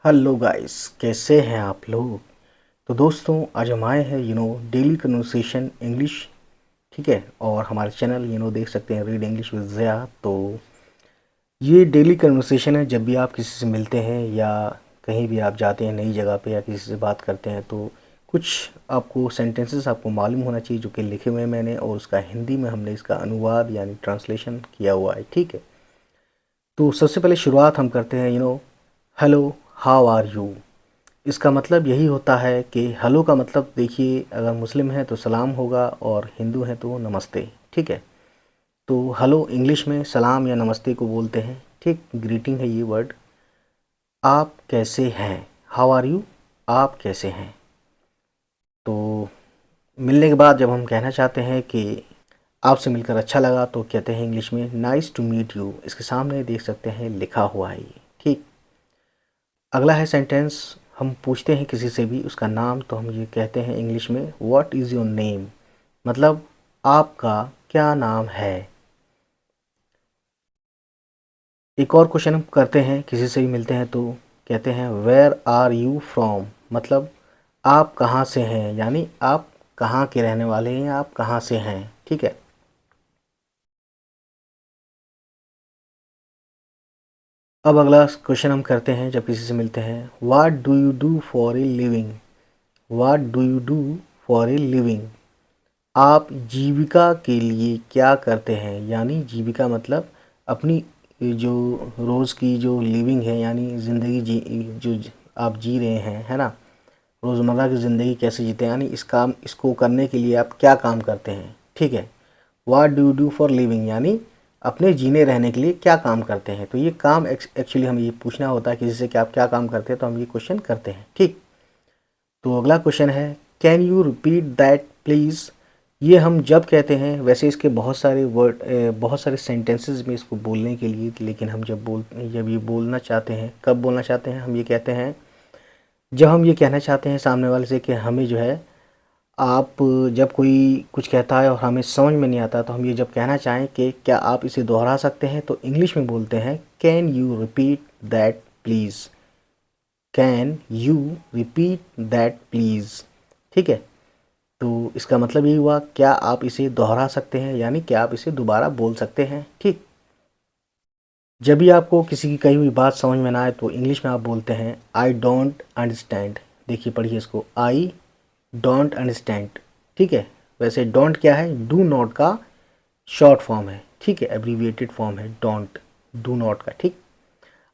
Hello guys, कैसे हैं आप लोग। तो दोस्तों, आज हम आए हैं डेली कन्वर्सेशन इंग्लिश। ठीक है, और हमारे चैनल देख सकते हैं, रीड इंग्लिश विद ज़िया। तो ये डेली कन्वर्सेशन है। जब भी आप किसी से मिलते हैं या कहीं भी आप जाते हैं नई जगह पे या किसी से बात करते हैं, तो कुछ आपको सेंटेंसेस आपको मालूम होना चाहिए जो कि लिखे हुए हैं मैंने, और उसका हिंदी में हमने इसका अनुवाद यानी ट्रांसलेशन किया हुआ है। ठीक है, तो सबसे पहले शुरुआत हम करते हैं। Hello, how are you. इसका मतलब यही होता है कि हेलो का मतलब, देखिए, अगर मुस्लिम है तो सलाम होगा और हिंदू है तो नमस्ते। ठीक है, तो हेलो इंग्लिश में सलाम या नमस्ते को बोलते हैं। ठीक, ग्रीटिंग है ये वर्ड। आप कैसे हैं, हाउ आर यू, आप कैसे हैं। तो मिलने के बाद जब हम कहना चाहते हैं कि आपसे मिलकर अच्छा लगा, तो कहते हैं इंग्लिश में नाइस टू मीट यू। इसके सामने देख सकते हैं लिखा हुआ है ये। ठीक, अगला है सेंटेंस। हम पूछते हैं किसी से भी उसका नाम, तो हम ये कहते हैं इंग्लिश में व्हाट इज़ योर नेम, मतलब आपका क्या नाम है। एक और क्वेश्चन हम करते हैं, किसी से भी मिलते हैं तो कहते हैं वेयर आर यू फ्रॉम, मतलब आप कहाँ से हैं, यानी आप कहाँ के रहने वाले हैं, आप कहाँ से हैं। ठीक है, अब अगला क्वेश्चन हम करते हैं जब किसी से मिलते हैं, what do you do for a living, what do you do for a living, आप जीविका के लिए क्या करते हैं। यानी जीविका मतलब अपनी जो रोज़ की जो लिविंग है, यानी ज़िंदगी आप जी रहे हैं, है ना। रोज़मर्रा की ज़िंदगी कैसे जीते हैं, यानी इसको करने के लिए आप क्या काम करते हैं। ठीक है, what do you do for living, यानी अपने जीने रहने के लिए क्या काम करते हैं। तो ये काम एक्चुअली हमें ये पूछना होता है किसी से कि आप क्या काम करते हैं, तो हम ये क्वेश्चन करते हैं। ठीक, तो अगला क्वेश्चन है can you repeat that please. ये हम जब कहते हैं, वैसे इसके बहुत सारे वर्ड, बहुत सारे सेंटेंसेस में इसको बोलने के लिए, लेकिन हम जब ये बोलना चाहते हैं, कब बोलना चाहते हैं, हम ये कहते हैं जब हम ये कहना चाहते हैं सामने वाले से कि हमें जो है, आप जब कोई कुछ कहता है और हमें समझ में नहीं आता, तो हम ये जब कहना चाहें कि क्या आप इसे दोहरा सकते हैं, तो इंग्लिश में बोलते हैं can you repeat that please, can you repeat that please. ठीक है, तो इसका मतलब ये हुआ क्या आप इसे दोहरा सकते हैं, यानी क्या आप इसे दोबारा बोल सकते हैं। ठीक, जब भी आपको किसी की कही हुई बात समझ में ना आए, तो इंग्लिश में आप बोलते हैं आई डोंट अंडरस्टैंड। देखिए, पढ़िए इसको, आई डोंट अंडरस्टैंड। ठीक है, वैसे डोंट क्या है, डू नॉट का शॉर्ट फॉर्म है। ठीक है, एब्रीविएटेड फॉर्म है डोंट, डू नॉट का। ठीक,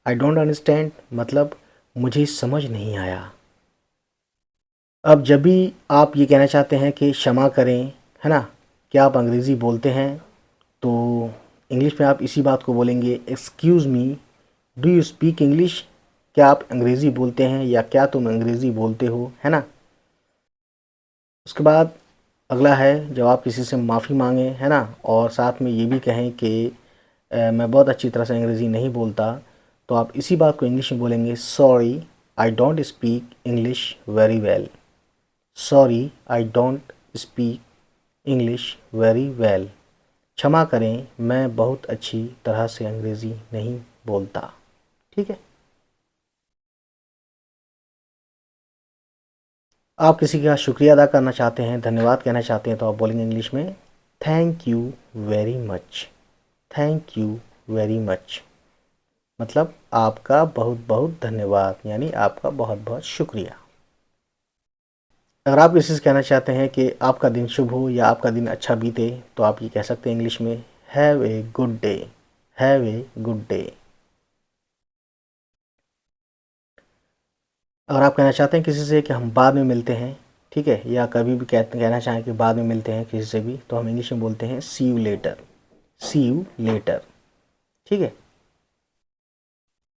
आई डोंट अंडरस्टैंड मतलब मुझे समझ नहीं आया। अब जब भी आप ये कहना चाहते हैं कि क्षमा करें, है ना, क्या आप अंग्रेज़ी बोलते हैं, तो इंग्लिश में आप इसी बात को बोलेंगे excuse me, do you speak English, क्या आप अंग्रेज़ी बोलते हैं या क्या तुम अंग्रेज़ी बोलते हो, है ना। उसके बाद अगला है जब आप किसी से माफ़ी मांगें, है ना, और साथ में ये भी कहें कि मैं बहुत अच्छी तरह से अंग्रेज़ी नहीं बोलता, तो आप इसी बात को इंग्लिश में बोलेंगे sorry I don't speak English very well, sorry I don't speak English very well, क्षमा करें मैं बहुत अच्छी तरह से अंग्रेज़ी नहीं बोलता। ठीक है, आप किसी का शुक्रिया अदा करना चाहते हैं, धन्यवाद कहना चाहते हैं, तो आप बोलेंगे इंग्लिश में thank you very much, thank you very much, मतलब आपका बहुत बहुत धन्यवाद, यानी आपका बहुत बहुत शुक्रिया। अगर आप किसी से कहना चाहते हैं कि आपका दिन शुभ हो या आपका दिन अच्छा बीते, तो आप ये कह सकते हैं इंग्लिश में have a good day, have a good day. अगर आप कहना चाहते हैं किसी से कि हम बाद में मिलते हैं, ठीक है, या कभी भी कहना चाहें कि बाद में मिलते हैं किसी से भी, तो हम इंग्लिश में बोलते हैं C U letter, C U letter. ठीक है,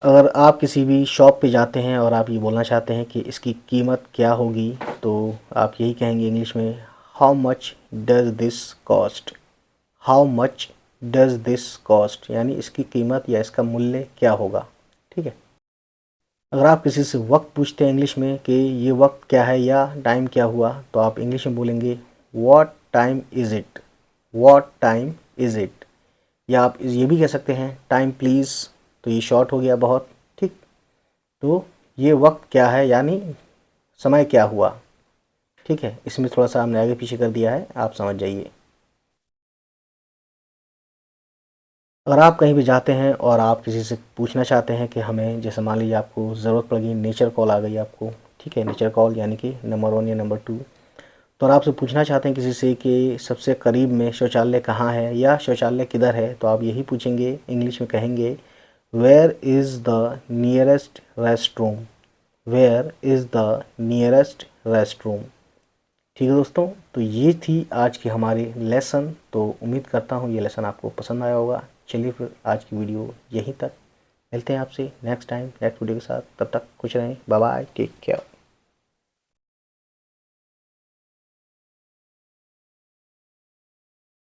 अगर आप किसी भी शॉप पे जाते हैं और आप ये बोलना चाहते हैं कि इसकी कीमत क्या होगी, तो आप यही कहेंगे इंग्लिश में how much does this cost, how much does this cost, यानी इसकी कीमत या इसका मूल्य क्या होगा। ठीक है, अगर आप किसी से वक्त पूछते हैं इंग्लिश में कि ये वक्त क्या है या टाइम क्या हुआ, तो आप इंग्लिश में बोलेंगे what time is it, what time is it, या आप ये भी कह सकते हैं टाइम प्लीज़, तो ये शॉर्ट हो गया बहुत। ठीक, तो ये वक्त क्या है, यानी समय क्या हुआ। ठीक है, इसमें थोड़ा सा हमने आगे पीछे कर दिया है, आप समझ जाइए। अगर आप कहीं भी जाते हैं और आप किसी से पूछना चाहते हैं कि हमें, जैसे मान लीजिए आपको ज़रूरत पड़ गई, नेचर कॉल आ गई आपको, ठीक है, नेचर कॉल यानी कि नंबर 1 या नंबर 2, तो अगर आपसे पूछना चाहते हैं किसी से कि सबसे करीब में शौचालय कहाँ है या शौचालय किधर है, तो आप यही पूछेंगे, इंग्लिश में कहेंगे where is the nearest restroom, where is the nearest restroom. ठीक है दोस्तों, तो ये थी आज की हमारी लेसन। तो उम्मीद करता हूँ ये लेसन आपको पसंद आया होगा। चलिए फिर आज की वीडियो यहीं तक, मिलते हैं आपसे नेक्स्ट टाइम नेक्स्ट वीडियो के साथ। तब तक खुश रहें, बाय बाय, टेक केयर।